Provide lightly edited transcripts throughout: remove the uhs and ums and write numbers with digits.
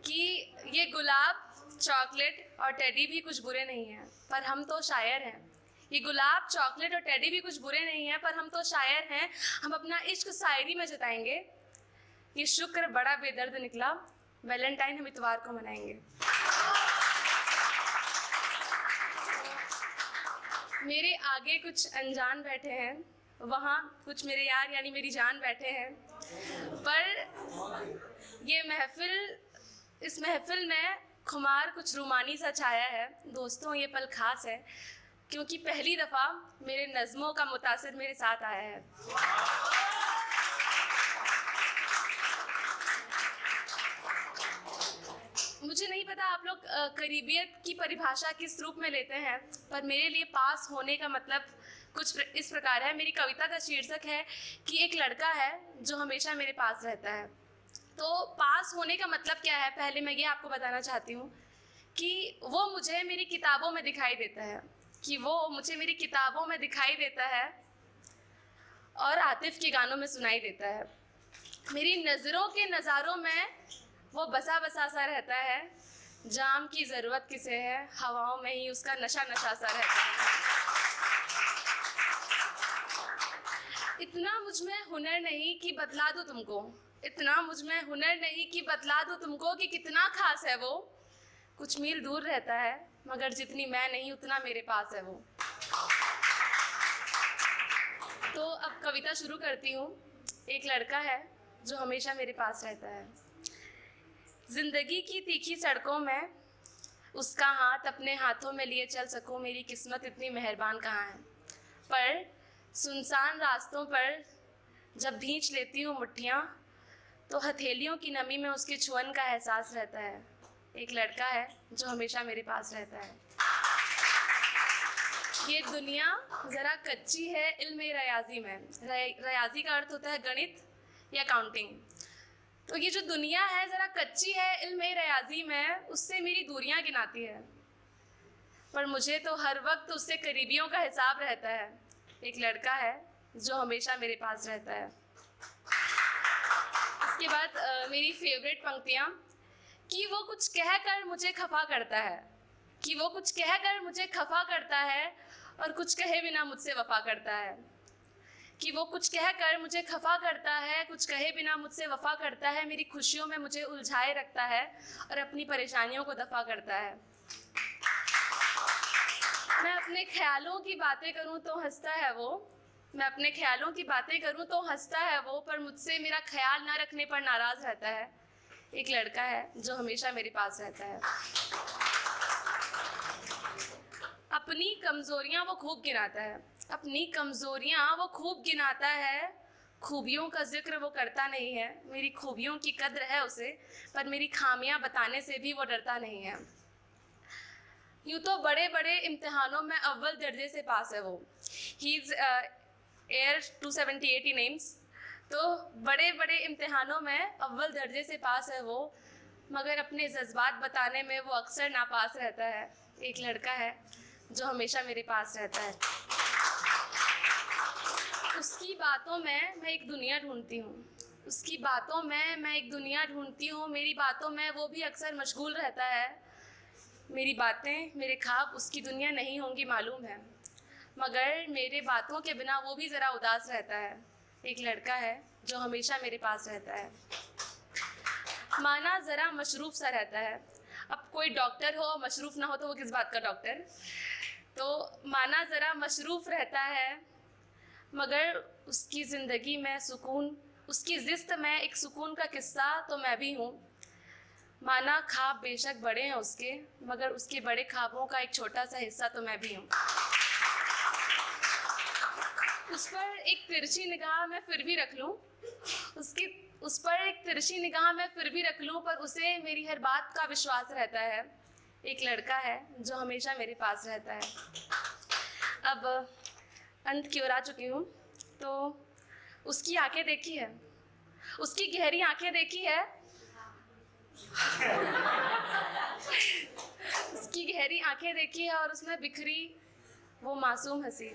कि ये गुलाब, चॉकलेट और टेडी भी कुछ बुरे नहीं हैं, पर हम तो शायर हैं। ये गुलाब, चॉकलेट और टेडी भी कुछ बुरे नहीं हैं, पर हम तो शायर हैं। हम अपना इश्क शायरी में जताएंगे। ये शुक्र बड़ा बेदर्द निकला, वैलेंटाइन हम इतवार को मनाएंगे। मेरे आगे कुछ अनजान बैठे हैं, वहाँ कुछ मेरे यार यानी मेरी जान बैठे हैं। पर ये महफिल, इस महफिल में खुमार कुछ रूमानी सा छाया है। दोस्तों ये पल खास है, क्योंकि पहली दफ़ा मेरे नज़्मों का मुतासिर मेरे साथ आया है। मुझे नहीं पता आप लोग करीबियत की परिभाषा किस रूप में लेते हैं, पर मेरे लिए पास होने का मतलब कुछ इस प्रकार है। मेरी कविता का शीर्षक है कि एक लड़का है जो हमेशा मेरे पास रहता है। तो पास होने का मतलब क्या है, पहले मैं ये आपको बताना चाहती हूँ कि वो मुझे मेरी किताबों में दिखाई देता है, कि वो मुझे मेरी किताबों में दिखाई देता है और आतिफ के गानों में सुनाई देता है। मेरी नज़रों के नज़ारों में वो बसा बसा सा रहता है। जाम की ज़रूरत किसे है, हवाओं में ही उसका नशा नशा सा रहता है। इतना मुझ में हुनर नहीं कि बतला दूँ तुमको, इतना मुझ में हुनर नहीं कि बतला दूँ तुमको कि कितना खास है वो। कुछ मील दूर रहता है, मगर जितनी मैं नहीं उतना मेरे पास है वो। तो अब कविता शुरू करती हूँ। एक लड़का है जो हमेशा मेरे पास रहता है। ज़िंदगी की तीखी सड़कों में उसका हाथ अपने हाथों में लिए चल सकूं, मेरी किस्मत इतनी मेहरबान कहाँ है। पर सुनसान रास्तों पर जब भींच लेती हूँ मुट्ठियाँ, तो हथेलियों की नमी में उसके छुअन का एहसास रहता है। एक लड़का है जो हमेशा मेरे पास रहता है। ये दुनिया ज़रा कच्ची है इल्म रियाजी में। रियाजी का अर्थ होता है गणित या काउंटिंग। तो ये जो दुनिया है ज़रा कच्ची है इल्म रियाजी में, उससे मेरी दूरियां गिनाती है, पर मुझे तो हर वक्त उससे करीबियों का हिसाब रहता है। एक लड़का है जो हमेशा मेरे पास रहता है। इसके बाद मेरी फेवरेट पंक्तियाँ, कि वो कुछ कहकर मुझे खफा करता है, कि वो कुछ कहकर मुझे खफा करता है और कुछ कहे बिना मुझसे वफा करता है। कि वो कुछ कहकर मुझे खफा करता है, कुछ कहे बिना मुझसे वफा करता है। मेरी खुशियों में मुझे उलझाए रखता है और अपनी परेशानियों को दफा करता है। मैं अपने ख्यालों की बातें करूं तो हंसता है वो, मैं अपने ख्यालों की बातें करूं तो हंसता है वो, पर मुझसे मेरा ख्याल ना रखने पर नाराज़ रहता है। एक लड़का है जो हमेशा मेरे पास रहता है। अपनी कमज़ोरियाँ वो खूब गिनाता है, अपनी कमज़ोरियाँ वो खूब गिनाता है। खूबियों का जिक्र वो करता नहीं है, मेरी खूबियों की कद्र है उसे, पर मेरी खामियां बताने से भी वो डरता नहीं है। यूँ तो बड़े बड़े इम्तिहानों में अव्वल दर्जे से पास है वो। He is air 278 names. तो बड़े बड़े इम्तिहानों में अव्वल दर्जे से पास है वो, मगर अपने जज्बात बताने में वो अक्सर नापास रहता है। एक लड़का है जो हमेशा मेरे पास रहता है। उसकी बातों में मैं एक दुनिया ढूंढती हूँ, उसकी बातों में मैं एक दुनिया ढूंढती हूँ। मेरी बातों में वो भी अक्सर मशगूल रहता है। मेरी बातें, मेरे ख्वाब उसकी दुनिया नहीं होंगी मालूम है, मगर मेरे बातों के बिना वो भी ज़रा उदास रहता है। एक लड़का है जो हमेशा मेरे पास रहता है। माना ज़रा मशरूफ़ सा रहता है। अब कोई डॉक्टर हो मशरूफ़ ना हो तो वो किस बात का डॉक्टर। तो माना ज़रा मशरूफ़ रहता है, मगर उसकी ज़िंदगी में सुकून, उसकी ज़िस्त में एक सुकून का किस्सा तो मैं भी हूँ। माना ख्वाब बेशक बड़े हैं उसके, मगर उसके बड़े ख्वाबों का एक छोटा सा हिस्सा तो मैं भी हूँ। उस पर एक तिरछी निगाह मैं फिर भी रख लूँ, उस पर एक तिरछी निगाह मैं फिर भी रख लूँ, पर उसे मेरी हर बात का विश्वास रहता है। एक लड़का है जो हमेशा मेरे पास रहता है। अब अंत की ओर आ चुकी हूँ। तो उसकी आंखें देखी है, उसकी गहरी आंखें देखी है, उसकी गहरी आंखें देखी है और उसमें बिखरी वो मासूम हंसी,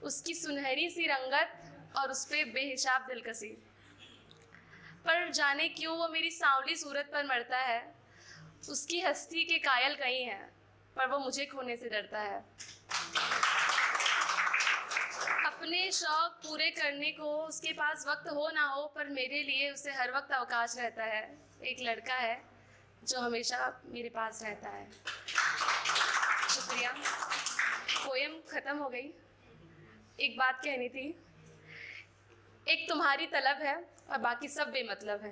उसकी सुनहरी सी रंगत और उस पे बेहिसाब दिलकशी। पर पर जाने क्यों वो मेरी सांवली सूरत पर मरता है। उसकी हस्ती के कायल कहीं हैं, पर वो मुझे खोने से डरता है। अपने शौक पूरे करने को उसके पास वक्त हो ना हो, पर मेरे लिए उसे हर वक्त अवकाश रहता है। एक लड़का है जो हमेशा मेरे पास रहता है। शुक्रिया। पोयम ख़त्म हो गई। एक बात कहनी थी, एक तुम्हारी तलब है और बाकी सब बेमतलब है।